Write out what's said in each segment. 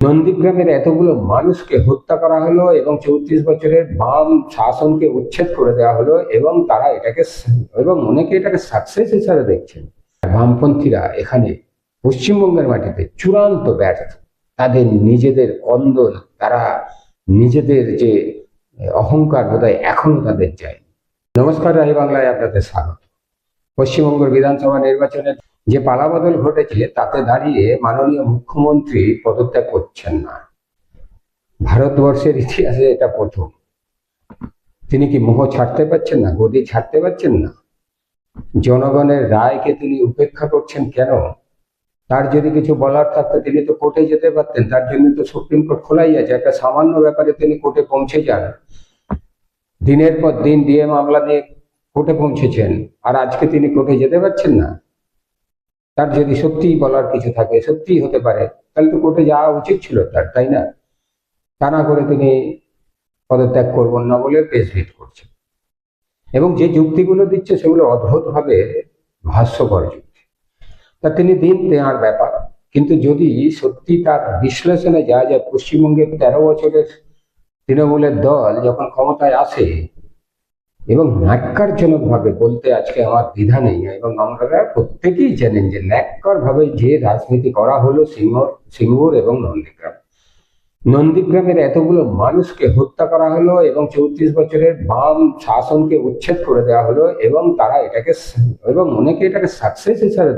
নন্দীগ্রামের এতগুলো মানুষকে হত্যা করা হলো এবং 34 বছরের বাম শাসনকে উচ্ছেদ করে দেওয়া হলো এবং তারা এটাকে এবং অনেকে এটাকে সাকসেস হিসাবে দেখছেন। বামপন্থীরা এখানে পশ্চিমবঙ্গের মাটিতে চূড়ান্ত ব্যর্থ। তাদের নিজেদের কন্দল, তারা নিজেদের যে অহংকার বোধহয় এখনো তাদের যায়। নমস্কার, রায় বাংলায় আপনাদের স্বাগত। পশ্চিমবঙ্গের বিধানসভা নির্বাচনের যে পালাবদল ঘটেছে তাতে দাঁড়িয়ে মাননীয় মুখ্যমন্ত্রী পদত্যাগ করছেন না। ভারতবর্ষের ইতিহাসে এটা প্রথম। তিনি কি মোহ ছাড়তে পারছেন না, গদি ছাড়তে পারছেন না? জনগণের রায়কে তিনি উপেক্ষা করছেন কেন? তার যদি কিছু বলার থাকতো তিনি তো কোর্টে যেতে পারতেন। তার জন্য তো সুপ্রিম কোর্ট খোলাই আছে। একটা সামান্য ব্যাপারে তিনি কোর্টে পৌঁছে যান, দিনের পর দিন ডিএ মামলা নিয়ে কোর্টে পৌঁছেছেন, আর আজকে তিনি কোর্টে যেতে পারছেন না। তার যদি সত্যিই বলার কিছু থাকে, সত্যিই হতে পারে, তাহলে তো কোর্টে যাওয়া উচিত ছিল তার, তাই না? তা না করে তিনি পদত্যাগ করবেন না বলে প্রেস মিট করছেন এবং যে যুক্তিগুলো দিচ্ছে সেগুলো অদ্ভুতভাবে হাস্যকর যুক্তি। তা তিনি দিন দেওয়ার ব্যাপার, কিন্তু যদি সত্যি তার বিশ্লেষণে যাওয়া যায়, পশ্চিমবঙ্গে 13 বছরের তৃণমূলের দল যখন ক্ষমতায় আসে এবং ন্যাক্কারজনক ভাবে, বলতে আজকে আমার দ্বিধা নেই, এবং আমরা প্রত্যেকেই জানেন যে ন্যাক্কার ভাবে যে রাজনীতি করা হলো সিঙ্গুর এবং নন্দীগ্রামের এতগুলো মানুষকে হত্যা করা হলো এবং 34 বছরের বাম শাসনকে উচ্ছেদ করে দেওয়া হলো এবং তারা এটাকে এবং অনেকে এটাকে সাকসেস হিসাবে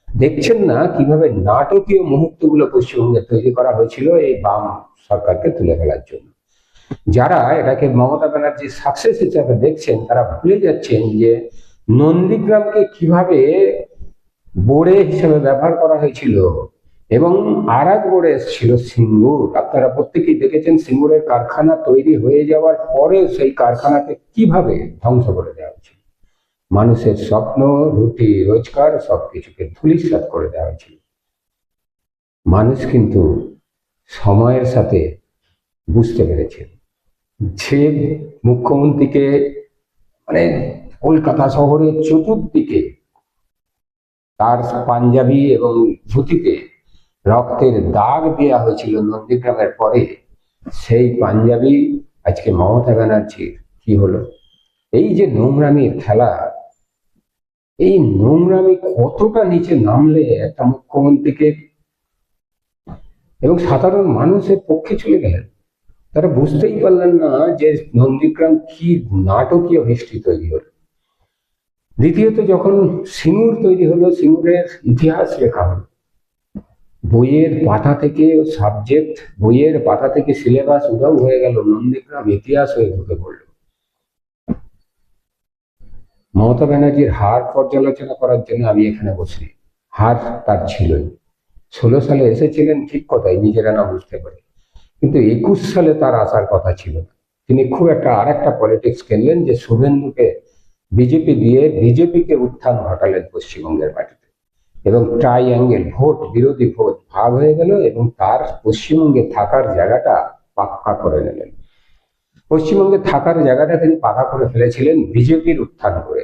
দেখছেন না কিভাবে নাটকীয় মুহূর্তগুলো পশ্চিমবঙ্গে তৈরি করা হয়েছিল এই বাম সরকারকে তুলে ফেলার জন্য। যারা এটাকে মমতা ব্যানার্জি সাকসেস হিসাবে দেখছেন তারা ভুলে যাচ্ছেন যে নন্দীগ্রামকে কিভাবে বোড়ে হিসেবে ব্যবহার করা হয়েছিল এবং আর এক বোড়ে এসেছিল সিঙ্গুর। আপনারা প্রত্যেকেই দেখেছেন সিঙ্গুরের কারখানা তৈরি হয়ে যাওয়ার পরে সেই কারখানাকে কিভাবে ধ্বংস করে দেওয়া হয়েছিল। মানুষের স্বপ্ন, রুটি রোজগার সবকিছুকে ধূলিসাৎ করে দেওয়া হয়েছিল। মানুষ কিন্তু সময়ের সাথে বুঝতে পেরেছে যে মুখ্যমন্ত্রীকে মানে কলকাতা শহরের চতুর্দিকে তার পাঞ্জাবি এবং ধুতিতে রক্তের দাগ দেওয়া হয়েছিল নন্দীগ্রামের পরে, সেই পাঞ্জাবি আজকে মমতা ব্যানার্জির কি হলো? এই যে নোংরামির খেলা, এই নোংরামি কতটা নিচে নামলে একটা মুখ্যমন্ত্রীকে এবং সাধারণ মানুষের পক্ষে চলে গেলেন। তারা বুঝতেই পারলেন না যে নন্দীগ্রাম কি নাটকীয় হিস্ট্রি তৈরি হলো। দ্বিতীয়ত যখন সিঙ্গুর তৈরি হলো, সিঙ্গুরের ইতিহাস লেখা হলো, বইয়ের পাতা থেকে সাবজেক্ট, বইয়ের পাতা থেকে সিলেবাস উধাও হয়ে গেল, নন্দীগ্রাম ইতিহাস হয়ে ঢুকে পড়ল। মমতা ব্যানার্জির হার পর্যালোচনা করার জন্য আমি এখানে বসি। হার তার ছিলই। 16 সালে এসেছিলেন ঠিক কথাই, নিজেরা না বুঝতে পারে, কিন্তু 21 সালে তার আসার কথা ছিল না। তিনি খুব একটা আর একটা পলিটিক্স খেললেন যে শুভেন্দুকে বিজেপি দিয়ে বিজেপিকে উত্থান ঘটালেন পশ্চিমবঙ্গের মাটিতে এবং ট্রাইঅ্যাঙ্গেল ভোট, বিরোধী ভোট ভাগ হয়ে গেল এবং তার পশ্চিমবঙ্গে থাকার জায়গাটা পাক্কা করে নিলেন। পশ্চিমবঙ্গে থাকার জায়গাটা তিনি পাকা করে ফেলেছিলেন বিজেপির উত্থান করে,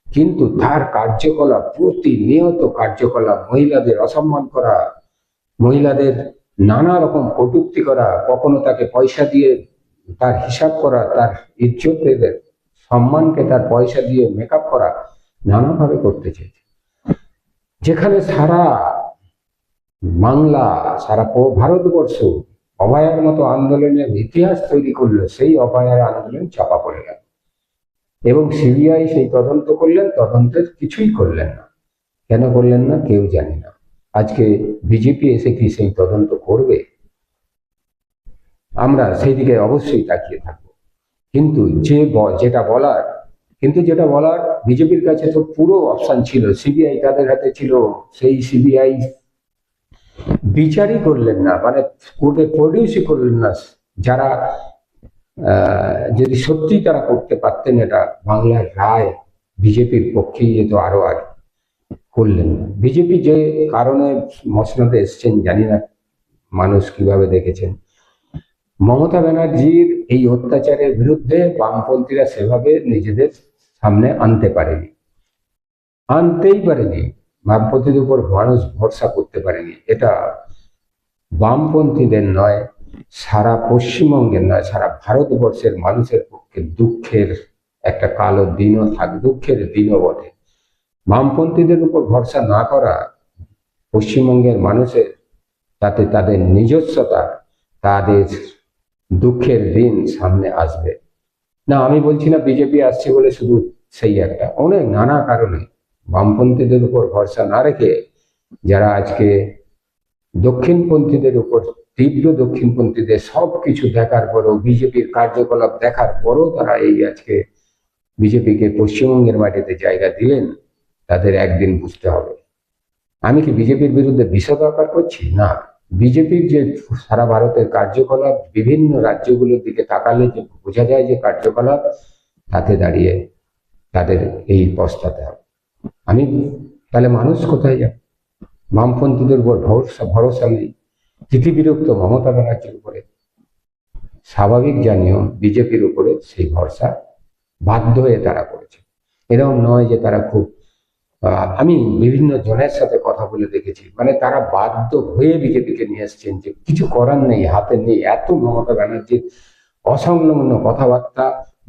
কিন্তু তার কার্যকলাপ, প্রতিনিয়ত কার্যকলাপ, মহিলাদের অসম্মান করা, মহিলাদের নানা রকম কটূক্তি করা, কখনো তাকে পয়সা দিয়ে তার হিসাব করা, তার ইজ্জতের সম্মানকে তার পয়সা দিয়ে মেকআপ করা, নানাভাবে করতে চেয়েছে। যেখানে সারা বাংলা, সারা ভারতবর্ষ অভয়ার মতো আন্দোলনের ইতিহাস তৈরি করলো, সেই অভয়ার আন্দোলন চাপা পড়ে গেল এবং সিবিআই সেই তদন্ত করলেন, তদন্তের কিছুই করলেন না। কেন করলেন না কেউ জানি না। আজকে বিজেপি এসে কি সেই তদন্ত করবে? আমরা সেই দিকে অবশ্যই তাকিয়ে থাকবো। কিন্তু যেটা বলার বিজেপির কাছে তো পুরো অপশন ছিল, সিবিআই তাদের হাতে ছিল, সেই সিবিআই বিচারই করলেন না, মানে কোর্টে প্রডিউসই করলেন না। যারা যদি সত্যি তারা করতে পারতেন এটা, বাংলার রায় বিজেপির পক্ষেই যেত, আরো আগে করলেন না। বিজেপি যে কারণে মসনদে এসছেন জানি না মানুষ কিভাবে দেখেছেন। মমতা ব্যানার্জির এই অত্যাচারের বিরুদ্ধে বামপন্থীরা সেভাবে নিজেদের সামনে আনতেই পারেনি। বামপন্থীদের উপর মানুষ ভরসা করতে পারেনি। এটা বামপন্থীদের নয়, সারা পশ্চিমবঙ্গের নয়, সারা ভারতবর্ষের মানুষের পক্ষে দুঃখের একটা কালো দিনও দুঃখের দিনও বটে। বামপন্থীদের উপর ভরসা না করা পশ্চিমবঙ্গের মানুষের, তাতে তাদের নিজস্বতা, তাদের দুঃখের দিন সামনে আসবে না। আমি বলছি না বিজেপি আসছে বলে শুধু সেই একটা, অনেক নানা কারণে বামপন্থীদের উপর ভরসা না রেখে যারা আজকে দক্ষিণপন্থীদের উপর, তীব্র দক্ষিণপন্থীদের সব কিছু দেখার পরেও, বিজেপির কার্যকলাপ দেখার পরেও তারা এই আজকে বিজেপিকে পশ্চিমবঙ্গের মাটিতে জায়গা দিলেন, তাদের একদিন বুঝতে হবে। আমি কি বিজেপির বিরুদ্ধে বিষোদগার করছি? না, বিজেপির যে সারা ভারতের কার্যকলাপ, বিভিন্ন রাজ্যগুলোর দিকে তাকালে যে বোঝা যায় যে কার্যকলাপ, তাতে দাঁড়িয়ে তাদের এই পস্তাতে হবে। আমি তাহলে মানুষ কোথায় যাবে? বামপন্থীদের উপর ভরসা নেই, স্থিতিবিরক্ত মমতা ব্যানার্জির উপরে, স্বাভাবিক জানিও বিজেপির উপরে সেই ভরসা বাধ্য হয়ে তারা করেছে। এরকম নয় যে তারা খুব, আমি বিভিন্ন জনের সাথে কথা বলে দেখেছি, মানে তারা বাধ্য হয়ে বিজেপিকে নিয়ে এসছেন, যে কিছু করার নেই, হাতে নেই। এত মমতা ব্যানার্জির অসংলগ্ন কথাবার্তা,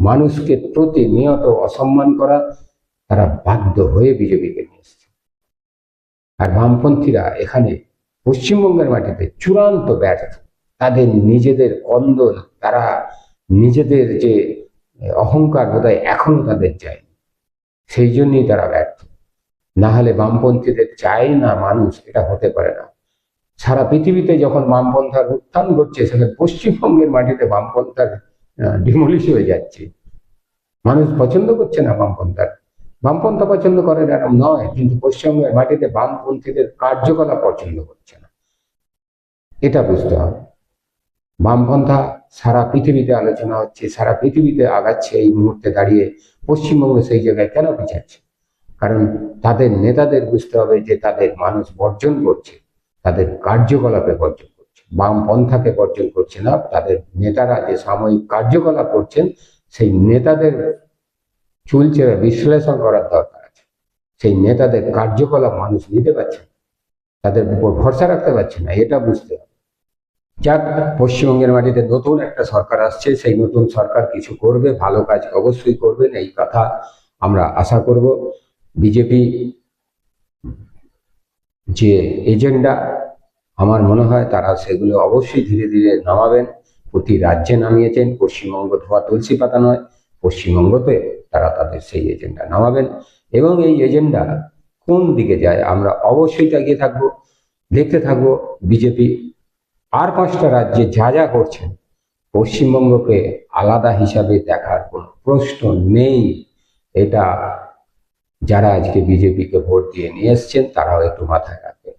মানুষকে প্রতিনিয়ত অসম্মান করা, তারা বাধ্য হয়ে বিজেপিকে নিয়ে এসছে। আর বামপন্থীরা এখানে পশ্চিমবঙ্গের মাটিতে চূড়ান্ত ব্যর্থ। তাদের নিজেদের কন্দল, তারা নিজেদের যে অহংকার বোধহয় এখনো তাদের চায়নি, সেই জন্যই তারা ব্যর্থ। না হলে বামপন্থীদের চাই না মানুষ, এটা হতে পারে না। সারা পৃথিবীতে যখন বামপন্থার উত্থান ঘটছে, সেখানে পশ্চিমবঙ্গের মাটিতে বামপন্থার ডিমলিশ হয়ে যাচ্ছে। মানুষ পছন্দ করছে না বামপন্থা পছন্দ করে না এরকম নয়, কিন্তু পশ্চিমবঙ্গের মাটিতে বামপন্থীদের কার্যকলাপ পছন্দ করছে না, এটা বুঝতে হবে। বামপন্থা সারা পৃথিবীতে আলোচনা হচ্ছে, সারা পৃথিবীতে আগাচ্ছে, এই মুহূর্তে দাঁড়িয়ে পশ্চিমবঙ্গে সেই জায়গায় কেন পিছাচ্ছে? কারণ তাদের নেতাদের বুঝতে হবে যে তাদের মানুষ বর্জন করছে, তাদের কার্যকলাপে বর্জন করছে, বামপন্থাকে বর্জন করছে না। তাদের নেতারা যে সাময়িক কার্যকলাপ করছেন, সেই নেতাদের চুলচেরা বিশ্লেষণ করার দরকার আছে। সেই নেতাদের কার্যকলাপ মানুষ নিতে পারছে না, তাদের উপর ভরসা রাখতে পারছে না, এটা বুঝতে হবে। যাক, পশ্চিমবঙ্গের মাটিতে নতুন একটা সরকার আসছে, সেই নতুন সরকার কিছু করবে, ভালো কাজ অবশ্যই করবেন, এই কথা আমরা আশা করব। বিজেপি যে এজেন্ডা, আমার মনে হয় তারা সেগুলো অবশ্যই ধীরে ধীরে নামাবেন। প্রতি রাজ্যে নামিয়েছেন, পশ্চিমবঙ্গ ধোয়া তুলসী পাতা নয়, পশ্চিমবঙ্গতে তারা তাদের সেই এজেন্ডা নামাবেন। এবং এই এজেন্ডা কোন দিকে যায় আমরা অবশ্যই তাকিয়ে থাকবো, দেখতে থাকবো। বিজেপি আর 5টা রাজ্যে যা যা করছেন, পশ্চিমবঙ্গকে আলাদা হিসাবে দেখার কোনো প্রশ্ন নেই। এটা যারা আজকে বিজেপিকে ভোট দিয়ে নিয়ে এসছেন, তারাও একটু মাথায় রাখবেন।